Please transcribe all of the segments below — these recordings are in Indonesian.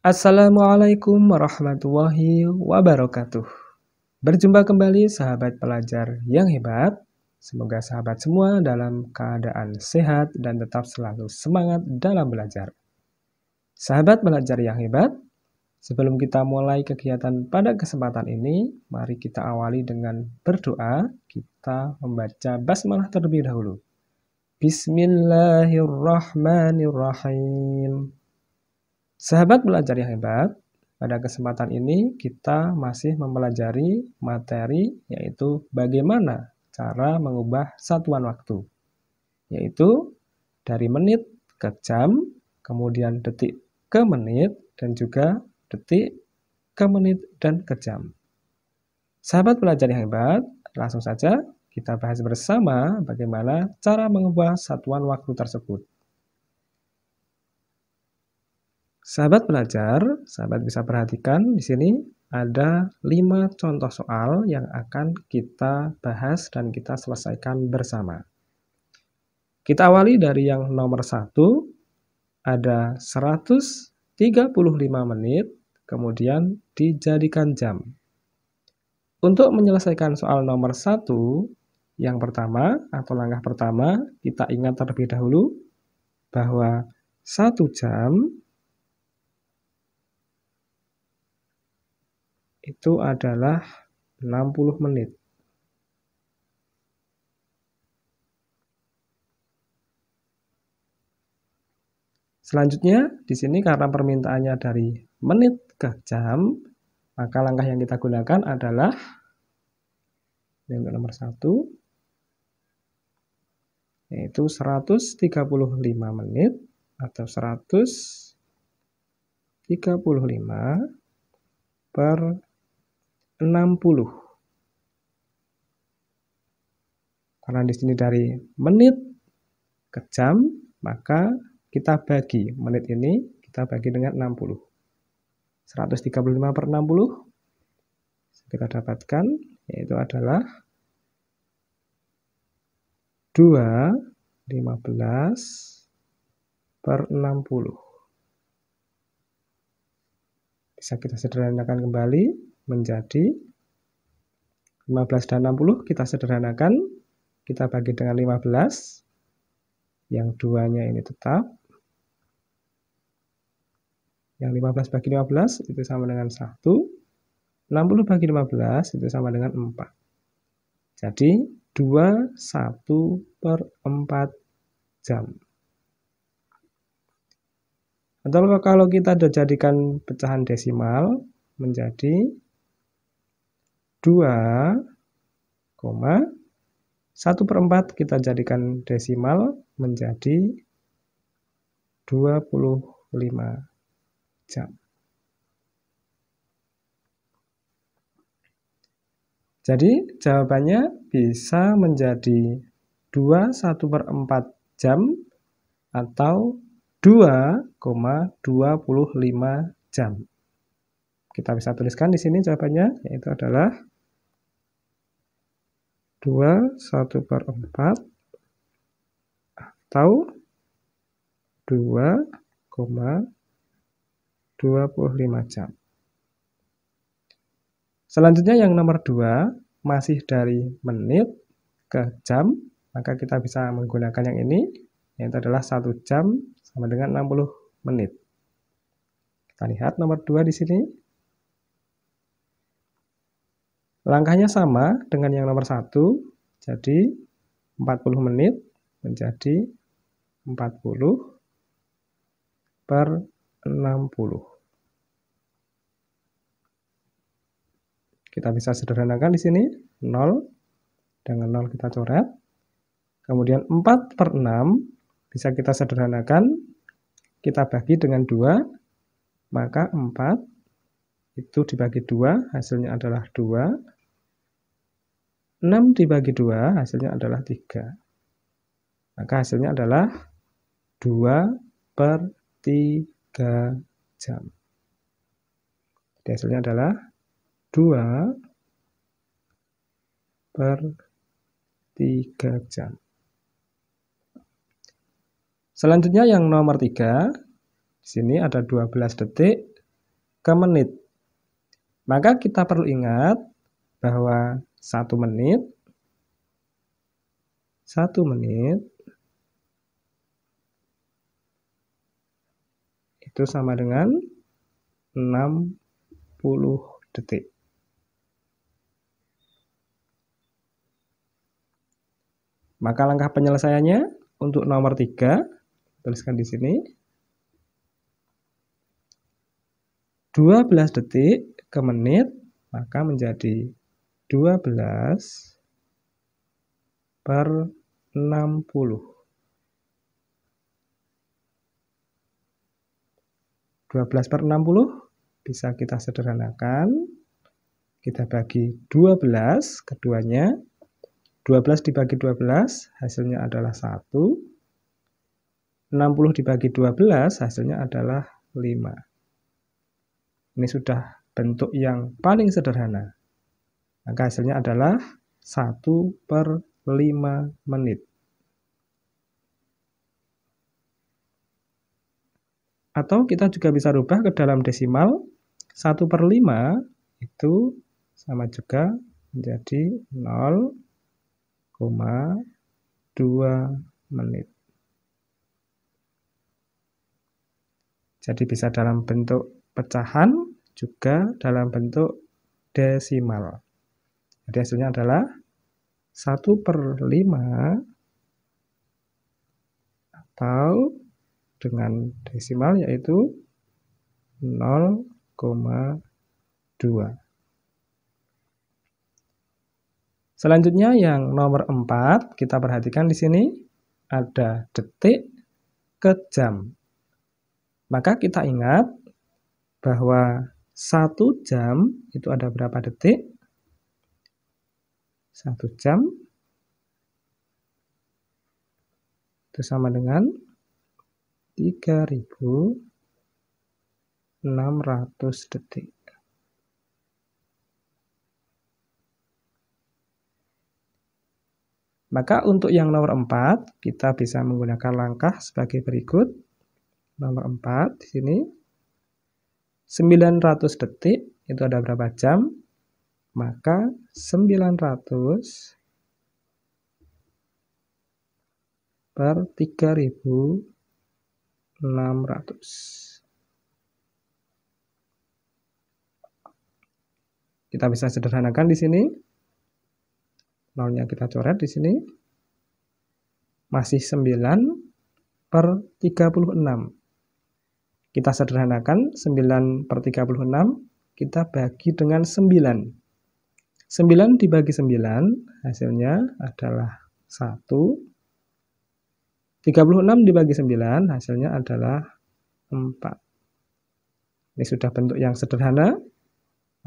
Assalamualaikum warahmatullahi wabarakatuh. Berjumpa kembali sahabat pelajar yang hebat. Semoga sahabat semua dalam keadaan sehat dan tetap selalu semangat dalam belajar. Sahabat pelajar yang hebat, sebelum kita mulai kegiatan pada kesempatan ini, mari kita awali dengan berdoa. Kita membaca basmalah terlebih dahulu. Bismillahirrahmanirrahim. Sahabat belajar yang hebat, pada kesempatan ini kita masih mempelajari materi yaitu bagaimana cara mengubah satuan waktu, yaitu dari menit ke jam, kemudian detik ke menit, dan juga detik ke menit dan ke jam. Sahabat belajar yang hebat, langsung saja kita bahas bersama bagaimana cara mengubah satuan waktu tersebut. Sahabat belajar, sahabat bisa perhatikan di sini ada 5 contoh soal yang akan kita bahas dan kita selesaikan bersama. Kita awali dari yang nomor 1, ada 135 menit, kemudian dijadikan jam. Untuk menyelesaikan soal nomor 1, yang pertama atau langkah pertama, kita ingat terlebih dahulu bahwa 1 jam itu adalah 60 menit. Selanjutnya, di sini karena permintaannya dari menit ke jam, maka langkah yang kita gunakan adalah yang nomor 1, yaitu 135 menit atau 135 per 60. Karena di sini dari menit ke jam, maka kita bagi menit ini, kita bagi dengan 60. 135 per 60 kita dapatkan, yaitu adalah 2,15 per 60. Bisa kita sederhanakan kembali menjadi 15 dan 60 kita sederhanakan, kita bagi dengan 15, yang 2-nya ini tetap, yang 15 bagi 15 itu sama dengan 1, 60 bagi 15 itu sama dengan 4. Jadi 21 per 4 jam. Atau kalau kita jadikan pecahan desimal menjadi 2,1 per 4 kita jadikan desimal menjadi 25 jam. Jadi jawabannya bisa menjadi 21 per 4 jam atau 2,25 jam. Kita bisa tuliskan di sini jawabannya, yaitu adalah 21 per 4 atau 2,25 jam. Selanjutnya yang nomor 2, masih dari menit ke jam, maka kita bisa menggunakan yang ini, yaitu adalah 1 jam sama dengan 60 menit. Kita lihat nomor 2 di sini. Langkahnya sama dengan yang nomor 1, jadi 40 menit menjadi 40 per 60. Kita bisa sederhanakan di sini, 0, dengan 0 kita coret. Kemudian 4 per 6 bisa kita sederhanakan, kita bagi dengan 2, maka 4 itu dibagi 2, hasilnya adalah 2. 6 dibagi 2, hasilnya adalah 3. Maka hasilnya adalah 2 per 3 jam. Jadi hasilnya adalah 2 per 3 jam. Selanjutnya yang nomor 3, di sini ada 12 detik ke menit. Maka kita perlu ingat bahwa 1 menit itu sama dengan 60 detik. Maka langkah penyelesaiannya untuk nomor 3, tuliskan di sini. 12 detik ke menit, maka menjadi 12 per 60. 12 per 60 bisa kita sederhanakan. Kita bagi 12 keduanya. 12 dibagi 12 hasilnya adalah 1. 60 dibagi 12 hasilnya adalah 5. Ini sudah bentuk yang paling sederhana. Maka hasilnya adalah 1 per 5 menit. Atau kita juga bisa rubah ke dalam desimal. 1 per 5 itu sama juga menjadi 0,2 menit. Jadi bisa dalam bentuk pecahan, juga dalam bentuk desimal. Jadi hasilnya adalah 1 per 5 atau dengan desimal yaitu 0,2. Selanjutnya yang nomor 4, kita perhatikan di sini ada detik ke jam. Maka kita ingat bahwa 1 jam itu ada berapa detik? 1 jam itu sama dengan 3.600 detik. Maka untuk yang nomor 4, kita bisa menggunakan langkah sebagai berikut. Nomor 4 di sini 900 detik itu ada berapa jam? Maka 900 per 3.600. Kita bisa sederhanakan di sini. Nolnya kita coret di sini. Masih 9 per 36. Kita sederhanakan 9 per 36, kita bagi dengan 9. 9 dibagi 9, hasilnya adalah 1. 36 dibagi 9, hasilnya adalah 4. Ini sudah bentuk yang sederhana,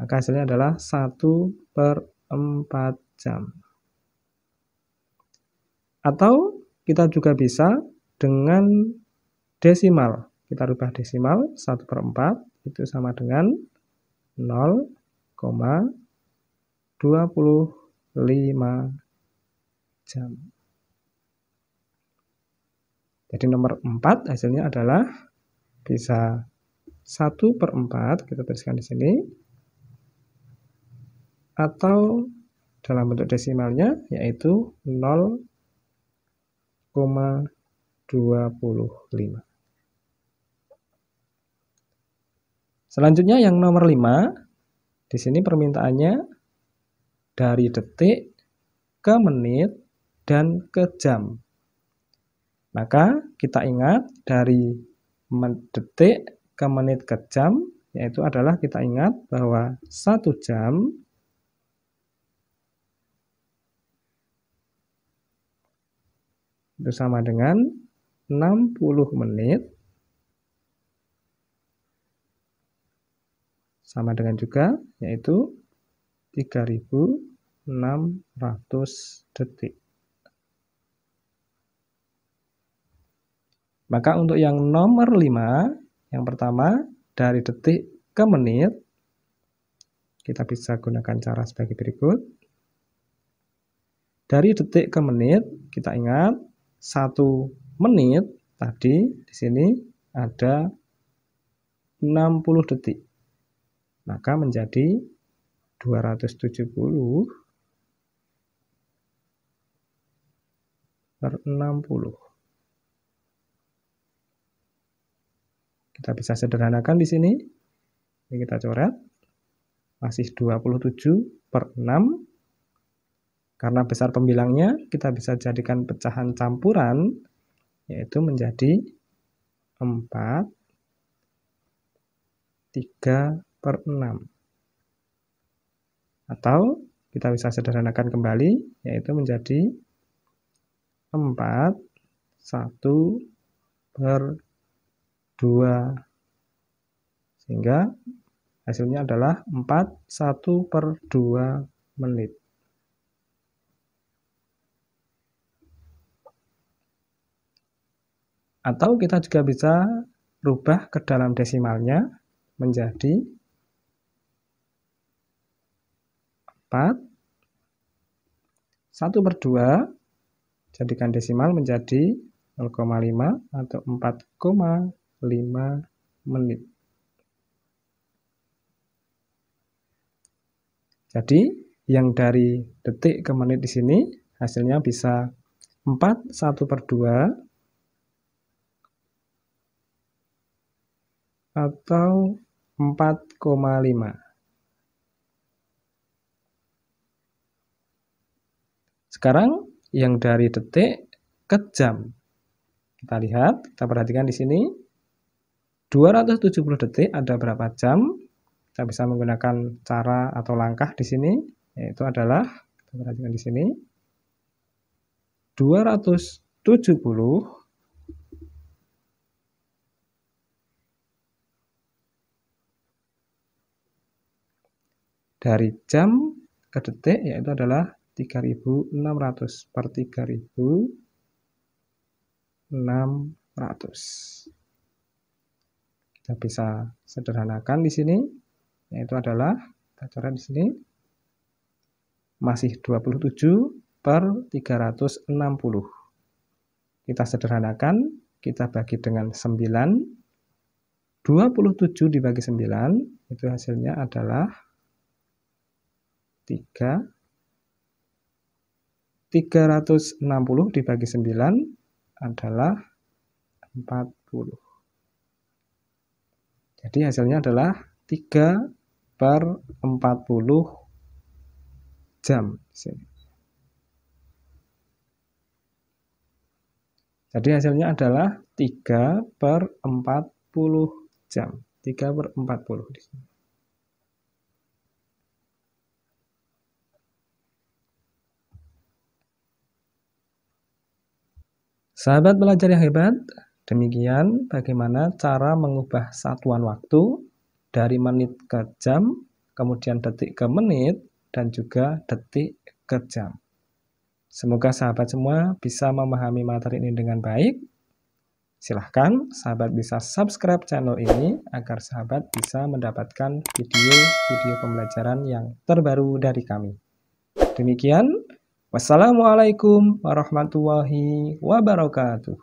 maka hasilnya adalah 1 per 4 jam. Atau kita juga bisa dengan desimal. Kita rubah desimal, 1 per 4 itu sama dengan 0,25 jam. Jadi nomor 4 hasilnya adalah bisa 1 per 4, kita tuliskan di sini. Atau dalam bentuk desimalnya yaitu 0,25. Selanjutnya yang nomor 5, di sini permintaannya dari detik ke menit dan ke jam. Maka kita ingat dari detik ke menit ke jam, yaitu adalah kita ingat bahwa 1 jam itu sama dengan 60 menit, sama dengan juga yaitu 3.600 detik. Maka untuk yang nomor 5, yang pertama dari detik ke menit, kita bisa gunakan cara sebagai berikut. Dari detik ke menit, kita ingat 1 menit tadi di sini ada 60 detik. maka menjadi 270/60. Kita bisa sederhanakan di sini. Ini kita coret. Masih 27/6. Karena besar pembilangnya, kita bisa jadikan pecahan campuran, yaitu menjadi 4, 3/6. Atau kita bisa sederhanakan kembali, yaitu menjadi 4, 1/2. Sehingga hasilnya adalah 4 1/2 menit. Atau kita juga bisa rubah ke dalam desimalnya menjadi 4, 1/2, jadikan desimal menjadi 0,5 atau 4,5 menit. Jadi, yang dari detik ke menit di sini hasilnya bisa 4 1/2 atau 4,5. Sekarang yang dari detik ke jam. Kita lihat, kita perhatikan di sini. 270 detik ada berapa jam? Kita bisa menggunakan cara atau langkah di sini, yaitu adalah, kita perhatikan di sini, 270 dari jam ke detik, yaitu adalah 3.600 per 3.600. Kita bisa sederhanakan di sini, yaitu adalah, kita coret di sini, masih 27/360. Kita sederhanakan, kita bagi dengan 9. 27 dibagi 9, itu hasilnya adalah 3. 360 dibagi 9 adalah 40. Jadi hasilnya adalah 3/40 jam. Jadi hasilnya adalah 3/40 jam. 3/40 di sini. Sahabat belajar yang hebat, demikian bagaimana cara mengubah satuan waktu dari menit ke jam, kemudian detik ke menit, dan juga detik ke jam. Semoga sahabat semua bisa memahami materi ini dengan baik. Silahkan sahabat bisa subscribe channel ini agar sahabat bisa mendapatkan video-video pembelajaran yang terbaru dari kami. Demikian. Wassalamualaikum warahmatullahi wabarakatuh.